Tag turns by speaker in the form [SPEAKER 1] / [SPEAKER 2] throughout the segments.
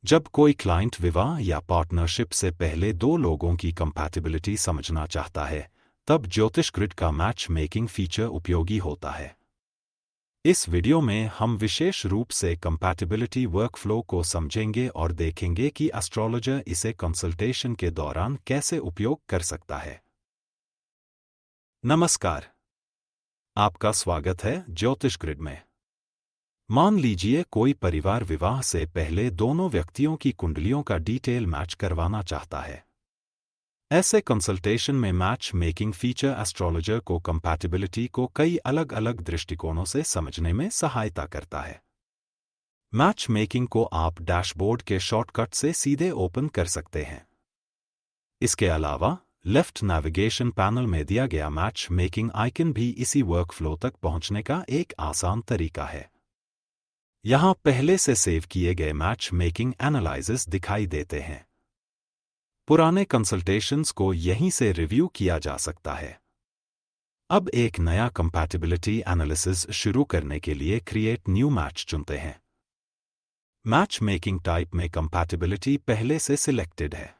[SPEAKER 1] जब कोई क्लाइंट विवाह या पार्टनरशिप से पहले दो लोगों की कंपैटिबिलिटी समझना चाहता है, तब ज्योतिष ग्रिड का मैच मेकिंग फीचर उपयोगी होता है। इस वीडियो में हम विशेष रूप से कंपैटिबिलिटी वर्कफ्लो को समझेंगे और देखेंगे कि एस्ट्रोलॉजर इसे कंसल्टेशन के दौरान कैसे उपयोग कर सकता है। नमस्कार, आपका स्वागत है ज्योतिष ग्रिड में। मान लीजिए कोई परिवार विवाह से पहले दोनों व्यक्तियों की कुंडलियों का डिटेल मैच करवाना चाहता है। ऐसे कंसल्टेशन में मैच मेकिंग फीचर एस्ट्रोलॉजर को कंपैटिबिलिटी को कई अलग अलग दृष्टिकोणों से समझने में सहायता करता है। मैच मेकिंग को आप डैशबोर्ड के शॉर्टकट से सीधे ओपन कर सकते हैं। इसके अलावा लेफ्ट नेविगेशन पैनल में दिया गया मैच मेकिंग आइकन भी इसी वर्कफ्लो तक पहुंचने का एक आसान तरीका है। यहां पहले से सेव किए गए मैच मेकिंग एनालिसिस दिखाई देते हैं। पुराने कंसल्टेशंस को यहीं से रिव्यू किया जा सकता है। अब एक नया कंपैटिबिलिटी एनालिसिस शुरू करने के लिए क्रिएट न्यू मैच चुनते हैं। मैच मेकिंग टाइप में कंपैटिबिलिटी पहले से सिलेक्टेड है।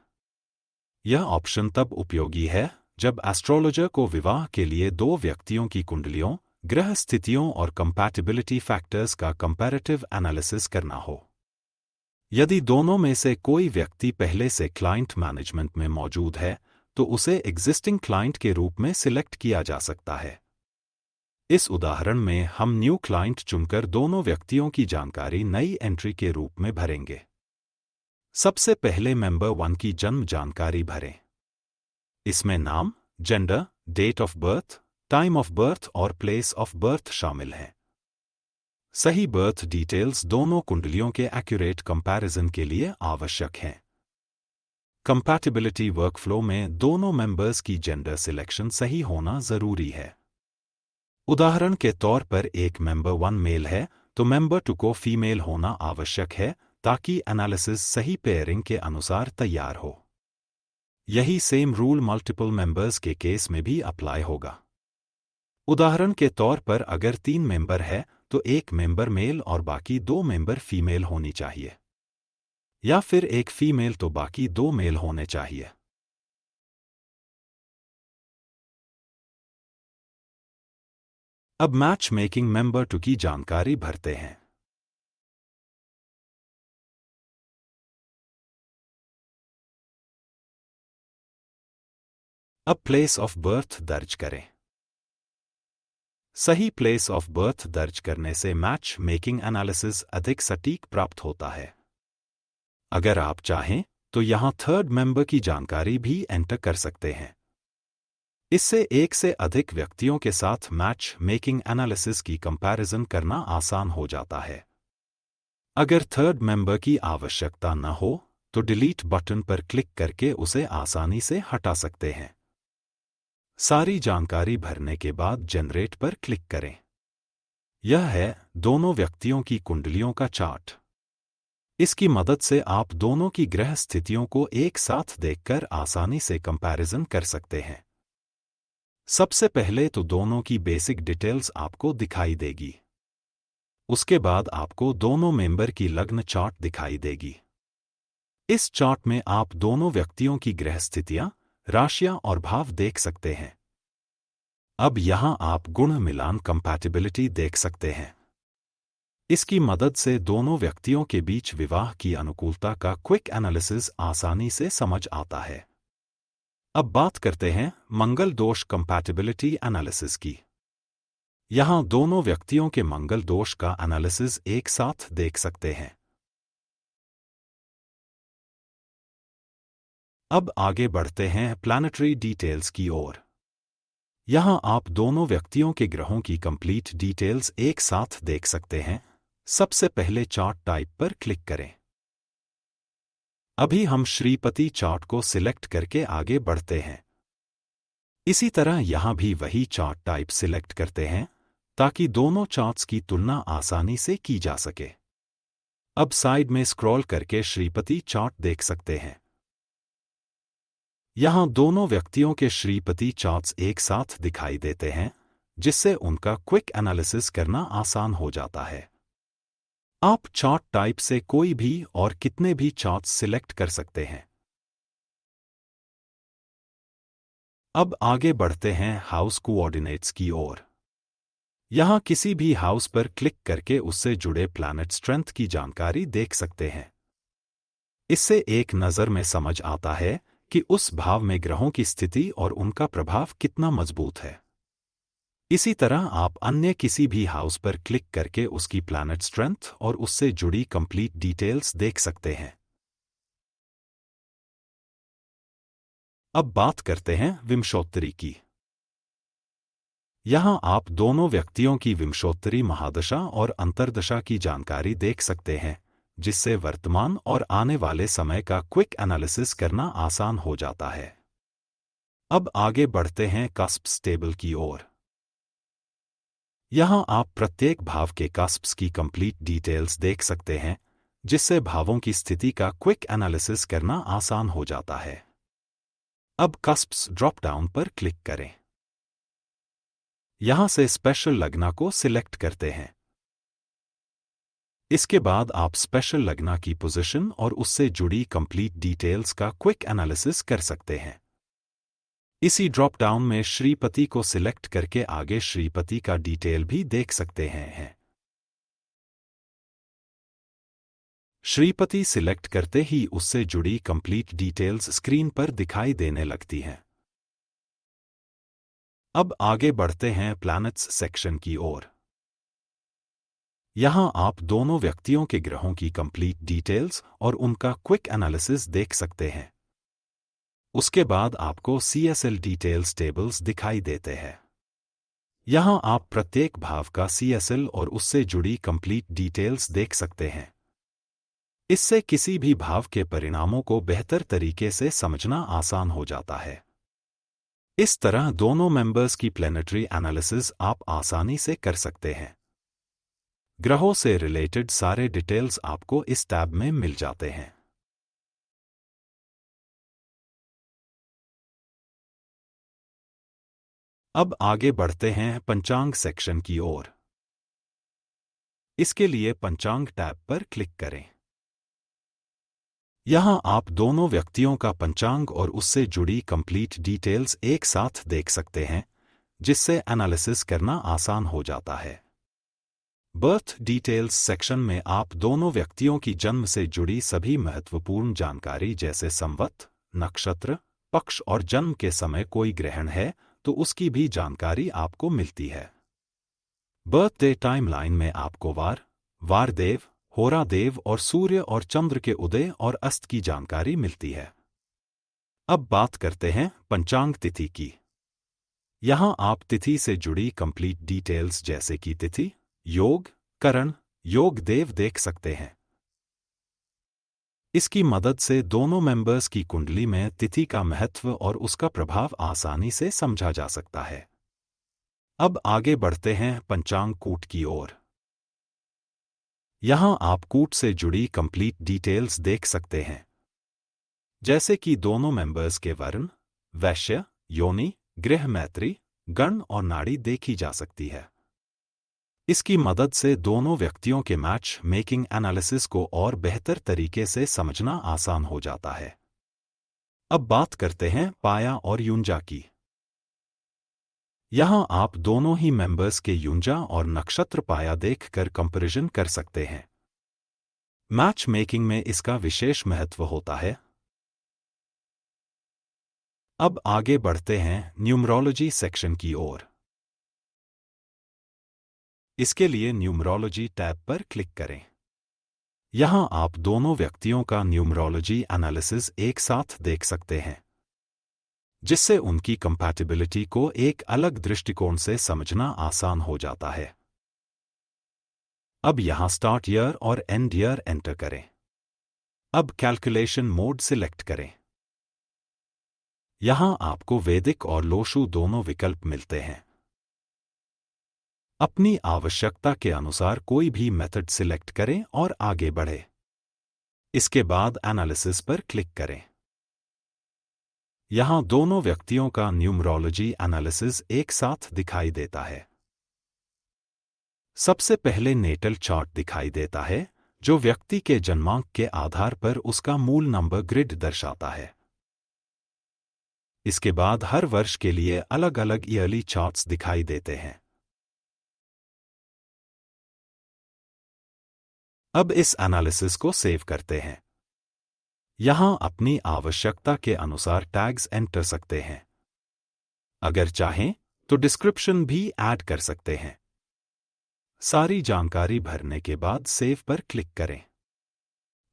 [SPEAKER 1] यह ऑप्शन तब उपयोगी है जब एस्ट्रोलॉजर को विवाह के लिए दो व्यक्तियों की कुंडलियों, ग्रह स्थितियों और कंपैटिबिलिटी फैक्टर्स का कंपैरेटिव एनालिसिस करना हो। यदि दोनों में से कोई व्यक्ति पहले से क्लाइंट मैनेजमेंट में मौजूद है, तो उसे एग्जिस्टिंग क्लाइंट के रूप में सिलेक्ट किया जा सकता है। इस उदाहरण में हम न्यू क्लाइंट चुनकर दोनों व्यक्तियों की जानकारी नई एंट्री के रूप में भरेंगे। सबसे पहले मेंबर 1 की जन्म जानकारी भरें। इसमें नाम, gender, date of birth, time of birth और प्लेस ऑफ बर्थ शामिल हैं। सही बर्थ डिटेल्स दोनों कुंडलियों के एक्यूरेट कंपैरिजन के लिए आवश्यक हैं। कंपैटिबिलिटी वर्कफ्लो में दोनों मेंबर्स की जेंडर सिलेक्शन सही होना जरूरी है। उदाहरण के तौर पर एक मेंबर 1 मेल है तो मेंबर 2 को फीमेल होना आवश्यक है ताकि एनालिसिस सही पेयरिंग के अनुसार तैयार हो। यही सेम रूल मल्टीपल मेंबर्स के केस में भी अप्लाई होगा। उदाहरण के तौर पर अगर 3 मेंबर है तो एक मेंबर मेल और बाकी 2 मेंबर फीमेल होनी चाहिए, या फिर एक फीमेल तो बाकी 2 मेल होने चाहिए। अब मैच मेकिंग मेंबर 2 की जानकारी भरते हैं। अब प्लेस ऑफ बर्थ दर्ज करें। सही प्लेस ऑफ बर्थ दर्ज करने से मैच मेकिंग एनालिसिस अधिक सटीक प्राप्त होता है। अगर आप चाहें तो यहां थर्ड मेंबर की जानकारी भी एंटर कर सकते हैं। इससे एक से अधिक व्यक्तियों के साथ मैच मेकिंग एनालिसिस की कंपैरिजन करना आसान हो जाता है। अगर थर्ड मेंबर की आवश्यकता न हो तो डिलीट बटन पर क्लिक करके उसे आसानी से हटा सकते हैं। सारी जानकारी भरने के बाद जनरेट पर क्लिक करें। यह है दोनों व्यक्तियों की कुंडलियों का चार्ट। इसकी मदद से आप दोनों की ग्रह स्थितियों को एक साथ देखकर आसानी से कंपैरिजन कर सकते हैं। सबसे पहले तो दोनों की बेसिक डिटेल्स आपको दिखाई देगी। उसके बाद आपको दोनों मेंबर की लग्न चार्ट दिखाई देगी। इस चार्ट में आप दोनों व्यक्तियों की ग्रह स्थितियां, राशियां और भाव देख सकते हैं। अब यहां आप गुण मिलान कंपैटिबिलिटी देख सकते हैं। इसकी मदद से दोनों व्यक्तियों के बीच विवाह की अनुकूलता का क्विक एनालिसिस आसानी से समझ आता है। अब बात करते हैं मंगल दोष कंपैटिबिलिटी एनालिसिस की। यहां दोनों व्यक्तियों के मंगल दोष का एनालिसिस एक साथ देख सकते हैं। अब आगे बढ़ते हैं प्लैनेटरी डिटेल्स की ओर। यहां आप दोनों व्यक्तियों के ग्रहों की कंप्लीट डिटेल्स एक साथ देख सकते हैं। सबसे पहले चार्ट टाइप पर क्लिक करें। अभी हम श्रीपति चार्ट को सिलेक्ट करके आगे बढ़ते हैं। इसी तरह यहां भी वही चार्ट टाइप सिलेक्ट करते हैं ताकि दोनों चार्ट्स की तुलना आसानी से की जा सके। अब साइड में स्क्रॉल करके श्रीपति चार्ट देख सकते हैं। यहां दोनों व्यक्तियों के श्रीपति चार्ट्स एक साथ दिखाई देते हैं, जिससे उनका क्विक एनालिसिस करना आसान हो जाता है। आप चार्ट टाइप से कोई भी और कितने भी चार्ट्स सिलेक्ट कर सकते हैं। अब आगे बढ़ते हैं हाउस कोऑर्डिनेट्स की ओर। यहां किसी भी हाउस पर क्लिक करके उससे जुड़े प्लैनेट स्ट्रेंथ की जानकारी देख सकते हैं। इससे एक नज़र में समझ आता है कि उस भाव में ग्रहों की स्थिति और उनका प्रभाव कितना मजबूत है। इसी तरह आप अन्य किसी भी हाउस पर क्लिक करके उसकी प्लैनेट स्ट्रेंथ और उससे जुड़ी कंप्लीट डिटेल्स देख सकते हैं। अब बात करते हैं विंशोत्तरी की। यहां आप दोनों व्यक्तियों की विंशोत्तरी महादशा और अंतर्दशा की जानकारी देख सकते हैं, जिससे वर्तमान और आने वाले समय का क्विक एनालिसिस करना आसान हो जाता है। अब आगे बढ़ते हैं कस्प्स टेबल की ओर। यहां आप प्रत्येक भाव के कस्प्स की कंप्लीट डिटेल्स देख सकते हैं, जिससे भावों की स्थिति का क्विक एनालिसिस करना आसान हो जाता है। अब कस्प्स ड्रॉप डाउन पर क्लिक करें। यहां से स्पेशल लग्ना को सिलेक्ट करते हैं। इसके बाद आप स्पेशल लग्ना की पोजीशन और उससे जुड़ी कंप्लीट डिटेल्स का क्विक एनालिसिस कर सकते हैं। इसी ड्रॉप डाउन में श्रीपति को सिलेक्ट करके आगे श्रीपति का डिटेल भी देख सकते हैं। श्रीपति सिलेक्ट करते ही उससे जुड़ी कंप्लीट डिटेल्स स्क्रीन पर दिखाई देने लगती हैं। अब आगे बढ़ते हैं प्लैनेट्स सेक्शन की ओर। यहां आप दोनों व्यक्तियों के ग्रहों की कंप्लीट डिटेल्स और उनका क्विक एनालिसिस देख सकते हैं। उसके बाद आपको CSL डिटेल्स टेबल्स दिखाई देते हैं। यहां आप प्रत्येक भाव का CSL और उससे जुड़ी कंप्लीट डिटेल्स देख सकते हैं। इससे किसी भी भाव के परिणामों को बेहतर तरीके से समझना आसान हो जाता है। इस तरह दोनों मेंबर्स की प्लैनेटरी एनालिसिस आप आसानी से कर सकते हैं। ग्रहों से रिलेटेड सारे डिटेल्स आपको इस टैब में मिल जाते हैं। अब आगे बढ़ते हैं पंचांग सेक्शन की ओर। इसके लिए पंचांग टैब पर क्लिक करें। यहां आप दोनों व्यक्तियों का पंचांग और उससे जुड़ी कंप्लीट डिटेल्स एक साथ देख सकते हैं, जिससे एनालिसिस करना आसान हो जाता है। बर्थ डिटेल्स सेक्शन में आप दोनों व्यक्तियों की जन्म से जुड़ी सभी महत्वपूर्ण जानकारी जैसे संवत, नक्षत्र, पक्ष और जन्म के समय कोई ग्रहण है तो उसकी भी जानकारी आपको मिलती है। बर्थडे टाइमलाइन में आपको वार, वारदेव, होरादेव और सूर्य और चंद्र के उदय और अस्त की जानकारी मिलती है। अब बात करते हैं पंचांग तिथि की। यहां आप तिथि से जुड़ी कंप्लीट डिटेल्स जैसे कि तिथि, योग, करण, योग देव देख सकते हैं। इसकी मदद से दोनों मेंबर्स की कुंडली में तिथि का महत्व और उसका प्रभाव आसानी से समझा जा सकता है। अब आगे बढ़ते हैं पंचांग कूट की ओर। यहां आप कूट से जुड़ी कंप्लीट डिटेल्स देख सकते हैं, जैसे कि दोनों मेंबर्स के वर्ण, वैश्य, योनि, गृह मैत्री, गण और नाड़ी देखी जा सकती है। इसकी मदद से दोनों व्यक्तियों के मैच मेकिंग एनालिसिस को और बेहतर तरीके से समझना आसान हो जाता है। अब बात करते हैं पाया और युंजा की। यहां आप दोनों ही मेंबर्स के युंजा और नक्षत्र पाया देखकर कंपैरिजन कर सकते हैं। मैच मेकिंग में इसका विशेष महत्व होता है। अब आगे बढ़ते हैं न्यूमरोलॉजी सेक्शन की ओर। इसके लिए न्यूमरोलॉजी टैब पर क्लिक करें। यहां आप दोनों व्यक्तियों का न्यूमरोलॉजी एनालिसिस एक साथ देख सकते हैं, जिससे उनकी कंपैटिबिलिटी को एक अलग दृष्टिकोण से समझना आसान हो जाता है। अब यहां स्टार्ट ईयर और एंड ईयर एंटर करें। अब कैलकुलेशन मोड सिलेक्ट करें। यहां आपको वैदिक और लोशु दोनों विकल्प मिलते हैं। अपनी आवश्यकता के अनुसार कोई भी मेथड सिलेक्ट करें और आगे बढ़ें। इसके बाद एनालिसिस पर क्लिक करें। यहां दोनों व्यक्तियों का न्यूमरोलॉजी एनालिसिस एक साथ दिखाई देता है। सबसे पहले नेटल चार्ट दिखाई देता है, जो व्यक्ति के जन्मांक के आधार पर उसका मूल नंबर ग्रिड दर्शाता है। इसके बाद हर वर्ष के लिए अलग अलग ईयरली चार्ट्स दिखाई देते हैं। अब इस एनालिसिस को सेव करते हैं। यहां अपनी आवश्यकता के अनुसार टैग्स एंटर सकते हैं। अगर चाहें तो डिस्क्रिप्शन भी ऐड कर सकते हैं। सारी जानकारी भरने के बाद सेव पर क्लिक करें।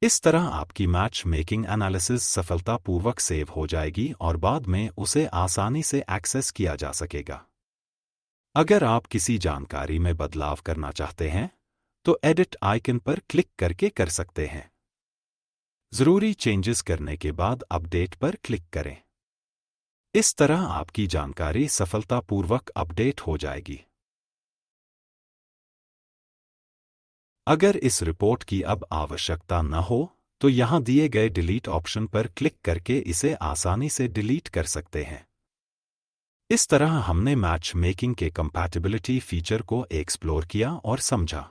[SPEAKER 1] इस तरह आपकी मैच मेकिंग एनालिसिस सफलतापूर्वक सेव हो जाएगी और बाद में उसे आसानी से एक्सेस किया जा सकेगा। अगर आप किसी जानकारी में बदलाव करना चाहते हैं तो एडिट आइकन पर क्लिक करके कर सकते हैं। जरूरी चेंजेस करने के बाद अपडेट पर क्लिक करें। इस तरह आपकी जानकारी सफलतापूर्वक अपडेट हो जाएगी। अगर इस रिपोर्ट की अब आवश्यकता न हो तो यहां दिए गए डिलीट ऑप्शन पर क्लिक करके इसे आसानी से डिलीट कर सकते हैं। इस तरह हमने मैच मेकिंग के कंपैटिबिलिटी फीचर को एक्सप्लोर किया और समझा।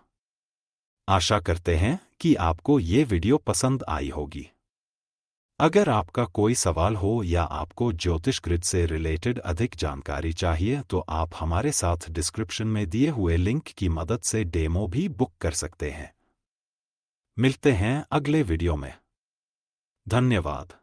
[SPEAKER 1] आशा करते हैं कि आपको ये वीडियो पसंद आई होगी। अगर आपका कोई सवाल हो या आपको ज्योतिष ग्रिड से रिलेटेड अधिक जानकारी चाहिए तो आप हमारे साथ डिस्क्रिप्शन में दिए हुए लिंक की मदद से डेमो भी बुक कर सकते हैं। मिलते हैं अगले वीडियो में। धन्यवाद।